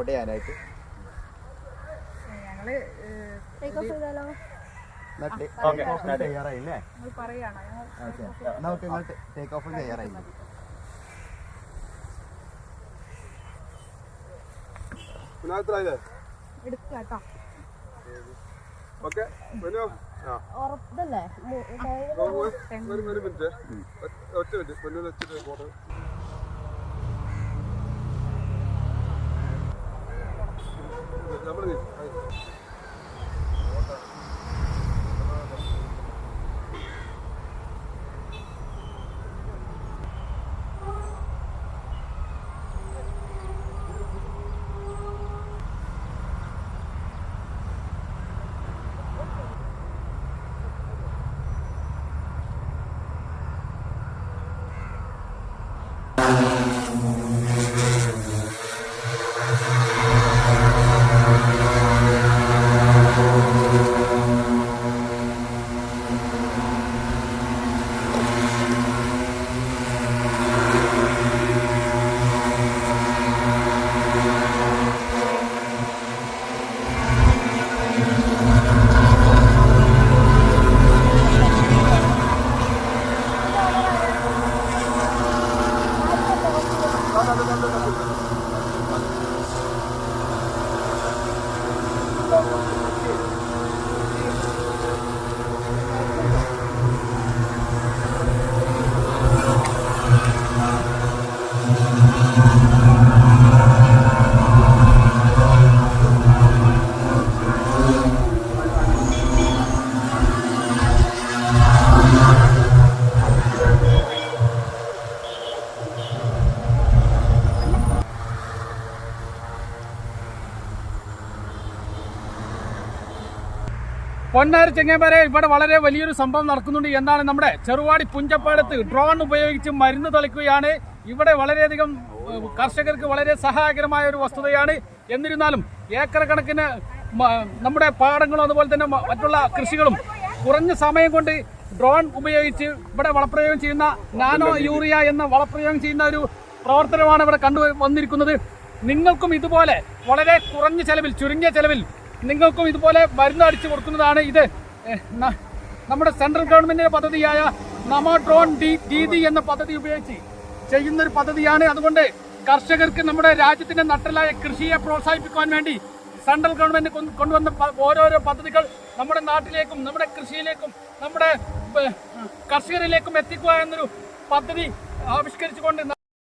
Support ചെയ്യാനായിട്ട്. തയ്യാറായില്ലേ? നമുക്ക് നിങ്ങൾ ടേക്ക് ഓഫ് തയ്യാറായില്ലേ? പൊന്നാരി ചെങ്ങന്മാരെ, ഇവിടെ വളരെ വലിയൊരു സംഭവം നടക്കുന്നുണ്ട്. എന്താണ്? നമ്മുടെ ചെറുവാടി പുഞ്ചപ്പാടത്ത് ഡ്രോൺ ഉപയോഗിച്ച് മരുന്ന് തളിക്കുകയാണ്. ഇവിടെ വളരെയധികം കർഷകർക്ക് വളരെ സഹായകരമായ ഒരു വസ്തുതയാണ്. എന്നിരുന്നാലും ഏക്കർ കണക്കിന് നമ്മുടെ പാടങ്ങളും അതുപോലെ തന്നെ മറ്റുള്ള കൃഷികളും കുറഞ്ഞ സമയം കൊണ്ട് ഡ്രോൺ ഉപയോഗിച്ച് ഇവിടെ വളപ്രയോഗം ചെയ്യുന്ന നാനോ യൂറിയ എന്ന വളപ്രയോഗം ചെയ്യുന്ന ഒരു പ്രവർത്തനമാണ് ഇവിടെ കണ്ടുവന്നിരിക്കുന്നത്. നിങ്ങൾക്കും ഇതുപോലെ വളരെ കുറഞ്ഞ ചെലവിൽ, ചുരുങ്ങിയ ചെലവിൽ നിങ്ങൾക്കും ഇതുപോലെ മരുന്ന് അടിച്ചു കൊടുക്കുന്നതാണ്. ഇത് നമ്മുടെ സെൻട്രൽ ഗവൺമെന്റിന്റെ പദ്ധതിയായ നമോ ഡ്രോൺ ദീദി എന്ന പദ്ധതി ഉപയോഗിച്ച് ചെയ്യുന്നൊരു പദ്ധതിയാണ്. അതുകൊണ്ട് കർഷകർക്ക് നമ്മുടെ രാജ്യത്തിന്റെ നട്ടലായ കൃഷിയെ പ്രോത്സാഹിപ്പിക്കാൻ വേണ്ടി സെൻട്രൽ ഗവൺമെന്റ് കൊണ്ടുവന്ന ഓരോരോ പദ്ധതികൾ നമ്മുടെ നാട്ടിലേക്കും നമ്മുടെ കൃഷിയിലേക്കും നമ്മുടെ കർഷകരിലേക്കും എത്തിക്കുക എന്നൊരു പദ്ധതി ആവിഷ്കരിച്ചുകൊണ്ട്